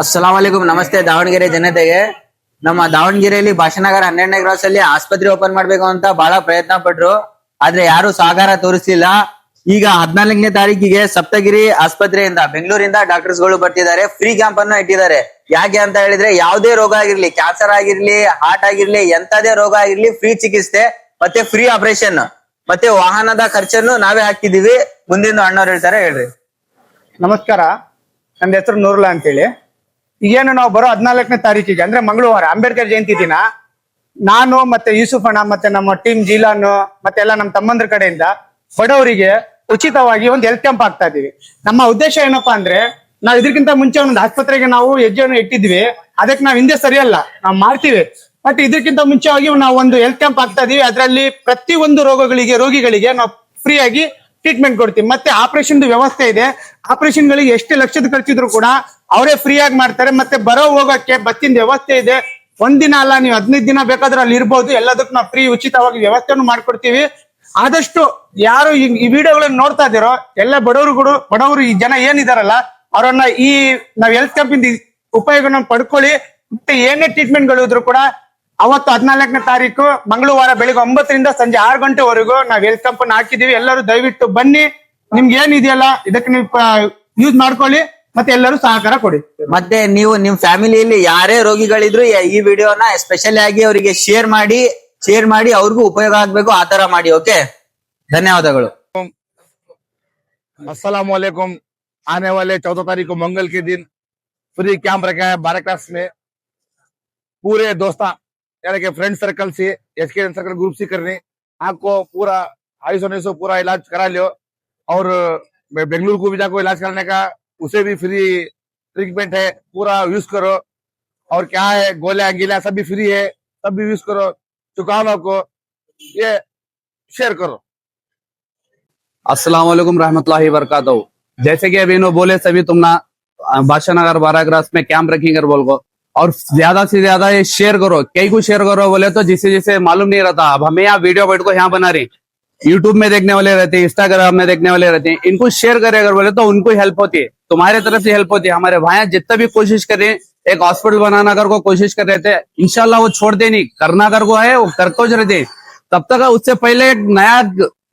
ಅಸ್ಸಲಾಮಲೈಕುಂ, ನಮಸ್ತೆ ದಾವಣಗೆರೆ ಜನತೆಗೆ. ನಮ್ಮ ದಾವಣಗೆರೆಯಲ್ಲಿ ಭಾಷಾನಗರ 12ನೇ ಕ್ರಾಸ್ ಅಲ್ಲಿ ಆಸ್ಪತ್ರೆ ಓಪನ್ ಮಾಡ್ಬೇಕು ಅಂತ ಬಹಳ ಪ್ರಯತ್ನ ಪಟ್ರು, ಆದ್ರೆ ಯಾರು ಸಹಕಾರ ತೋರಿಸ್ಲಿಲ್ಲ. ಈಗ 14ನೇ ತಾರೀಕಿಗೆ ಸಪ್ತಗಿರಿ ಆಸ್ಪತ್ರೆಯಿಂದ ಬೆಂಗಳೂರಿಂದ ಡಾಕ್ಟರ್ಸ್ ಗಳು ಬರ್ತಿದ್ದಾರೆ. ಫ್ರೀ ಕ್ಯಾಂಪ್ ಅನ್ನ ಇಟ್ಟಿದ್ದಾರೆ. ಯಾಕೆ ಅಂತ ಹೇಳಿದ್ರೆ ಯಾವುದೇ ರೋಗ ಆಗಿರ್ಲಿ, ಕ್ಯಾನ್ಸರ್ ಆಗಿರ್ಲಿ, ಹಾರ್ಟ್ ಆಗಿರ್ಲಿ, ಎಂತದೇ ರೋಗ ಆಗಿರ್ಲಿ, ಫ್ರೀ ಚಿಕಿತ್ಸೆ ಮತ್ತೆ ಫ್ರೀ ಆಪರೇಷನ್ ಮತ್ತೆ ವಾಹನದ ಖರ್ಚನ್ನು ನಾವೇ ಹಾಕಿದೀವಿ. ಮುಂದಿನ ಅಣ್ಣವ್ರು ಹೇಳ್ತಾರೆ, ಹೇಳ್ರಿ. ನಮಸ್ಕಾರ, ನನ್ನ ಹೆಸರು ನೂರುಲ್ಲಾ ಅಂತೇಳಿ. ಈಗೇನು ನಾವು ಬರೋ 14ನೇ ತಾರೀಕಿಗೆ ಅಂದ್ರೆ ಮಂಗಳವಾರ ಅಂಬೇಡ್ಕರ್ ಜಯಂತಿ ದಿನ ನಾನು ಮತ್ತೆ ಯೂಸುಫ್ ಅಣ್ಣ ಮತ್ತೆ ನಮ್ಮ ಟೀಮ್ ಜೀಲಾನು ಮತ್ತೆ ಎಲ್ಲ ನಮ್ಮ ತಮ್ಮಂದ್ರ ಕಡೆಯಿಂದ ಬಡವರಿಗೆ ಉಚಿತವಾಗಿ ಒಂದು ಹೆಲ್ತ್ ಕ್ಯಾಂಪ್ ಆಗ್ತಾ ಇದೀವಿ. ನಮ್ಮ ಉದ್ದೇಶ ಏನಪ್ಪಾ ಅಂದ್ರೆ, ನಾವು ಇದಕ್ಕಿಂತ ಮುಂಚೆ ಒಂದು ಆಸ್ಪತ್ರೆಗೆ ನಾವು ಹೆಜ್ಜೆಯನ್ನು ಇಟ್ಟಿದ್ವಿ. ಅದಕ್ಕೆ ನಾವು ಹಿಂದೆ ಸರಿಯಲ್ಲ, ನಾವು ಮಾಡ್ತೀವಿ. ಬಟ್ ಇದಕ್ಕಿಂತ ಮುಂಚೆವಾಗಿ ನಾವು ಒಂದು ಹೆಲ್ತ್ ಕ್ಯಾಂಪ್ ಆಗ್ತಾ ಇದೀವಿ. ಅದರಲ್ಲಿ ಪ್ರತಿಯೊಂದು ರೋಗಿಗಳಿಗೆ ನಾವು ಫ್ರೀ ಆಗಿ ಟ್ರೀಟ್ಮೆಂಟ್ ಕೊಡ್ತೀವಿ. ಮತ್ತೆ ಆಪರೇಷನ್ ವ್ಯವಸ್ಥೆ ಇದೆ. ಆಪರೇಷನ್ ಗಳಿಗೆ ಎಷ್ಟು ಲಕ್ಷದ ಖರ್ಚಿದ್ರು ಕೂಡ ಅವರೇ ಫ್ರೀ ಆಗಿ ಮಾಡ್ತಾರೆ. ಮತ್ತೆ ಬರೋ ಹೋಗಕ್ಕೆ ಬಸ್ಸಿನ ವ್ಯವಸ್ಥೆ ಇದೆ. ಒಂದಿನ ಅಲ್ಲ, ನೀವು 15 ದಿನ ಬೇಕಾದ್ರೆ ಅಲ್ಲಿ ಇರ್ಬೋದು. ಎಲ್ಲದಕ್ಕೂ ನಾವು ಫ್ರೀ ಉಚಿತವಾಗಿ ವ್ಯವಸ್ಥೆಯನ್ನು ಮಾಡ್ಕೊಡ್ತೀವಿ. ಆದಷ್ಟು ಯಾರು ಈ ವಿಡಿಯೋಗಳನ್ನ ನೋಡ್ತಾ ಇದ್ದೀರೋ ಎಲ್ಲ ಬಡವರು ಈ ಜನ ಏನಿದಾರಲ್ಲ ಅವರನ್ನ ಈ ನಾವ್ ಹೆಲ್ತ್ ಕ್ಯಾಂಪ್ ಇಂದ ಉಪಯೋಗನ ಪಡ್ಕೊಳ್ಳಿ. ಮತ್ತೆ ಏನೇ ಟ್ರೀಟ್ಮೆಂಟ್ ಗಳು ಇದ್ರು ಕೂಡ ಅವತ್ತು 14ನೇ ತಾರೀಕು ಮಂಗಳವಾರ ಬೆಳಿಗ್ಗೆ 9ರಿಂದ ಸಂಜೆ 6 ಗಂಟೆವರೆಗೂ ನಾವ್ ಹೆಲ್ತ್ ಕ್ಯಾಂಪ್ ಅನ್ನ ಹಾಕಿದೀವಿ. ಎಲ್ಲರೂ ದಯವಿಟ್ಟು ಬನ್ನಿ. ನಿಮ್ಗೆ ಏನಿದೆಯಲ್ಲ ಇದಕ್ಕೆ ನೀವು ಯೂಸ್ ಮಾಡ್ಕೊಳ್ಳಿ, ಮತ್ತೆ ಎಲ್ಲರೂ ಸಹಕಾರ ಕೊಡಿ. ಮತ್ತೆ ನೀವು ನಿಮ್ ಫ್ಯಾಮಿಲಿಯಲ್ಲಿ ಯಾರೇ ರೋಗಿಗಳಿದ್ರು ಈ ವಿಡಿಯೋನ ಸ್ಪೆಷಲ್ ಆಗಿ ಅವರಿಗೆ ಶೇರ್ ಮಾಡಿ ಅವ್ರಿಗೂ ಉಪಯೋಗ ಆಗ್ಬೇಕು, ಆತರ ಮಾಡಿ. ಓಕೆ, ಧನ್ಯವಾದಗಳು. अस्सलाम वालेकुम। आने वाले 14 तारीख को मंगल के दिन फ्री कैंप रखा है 12 क्लास में। पूरे दोस्ता यानी कि फ्रेंड सर्कल से एचके सर्कल ग्रुप से करने आपको पूरा 250 पूरा इलाज करा लियो। और बेंगलुरु को भी जाकर इलाज कराने का उसे भी फ्री ट्रीटमेंट है, पूरा यूज करो। और क्या है, गोलियां गिला सब भी फ्री है, सब भी यूज करो। चुकाओ आपको, ये शेयर करो। अस्सलाम वालेकुम रहमतुल्लाहि वबरकातुहू। जैसे कि अभी इन्होंने बोले सभी तुम ना भाषानगर 12 क्लास में कैंप रखेंगे बोल को, और ज्यादा से ज्यादा ये शेयर करो। कई को शेयर करो बोले तो जिसे मालूम नहीं रहता। अब हमें यहाँ वीडियो बैठ को यहाँ बना रहे, यूट्यूब में देखने वाले रहते हैं, इंस्टाग्राम में देखने वाले रहते हैं। इनको शेयर करे अगर बोले तो उनको हेल्प होती है, तुम्हारे तरफ से हेल्प होती है। हमारे भाई जितना भी कोशिश करें, एक हॉस्पिटल बनाना कर को कोशिश कर रहे थे, इंशाल्लाह वो छोड़ते नहीं। करना कर को है वो करको रहते, तब तक उससे पहले एक नया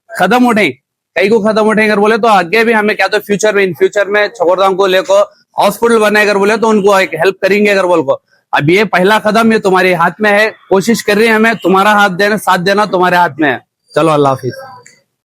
कदम उठे। कई को कदम उठेंगे बोले तो आगे भी हमें क्या तो इन फ्यूचर में छोकरदाम को लेकर हॉस्पिटल बनाएगा बोले तो उनको एक हेल्प करेंगे अगर बोल को। अब ये पहला कदम ये तुम्हारे हाथ में है, कोशिश कर रही है, हमें तुम्हारा साथ देना तुम्हारे हाथ में है। चलो, अल्लाह हाफिज।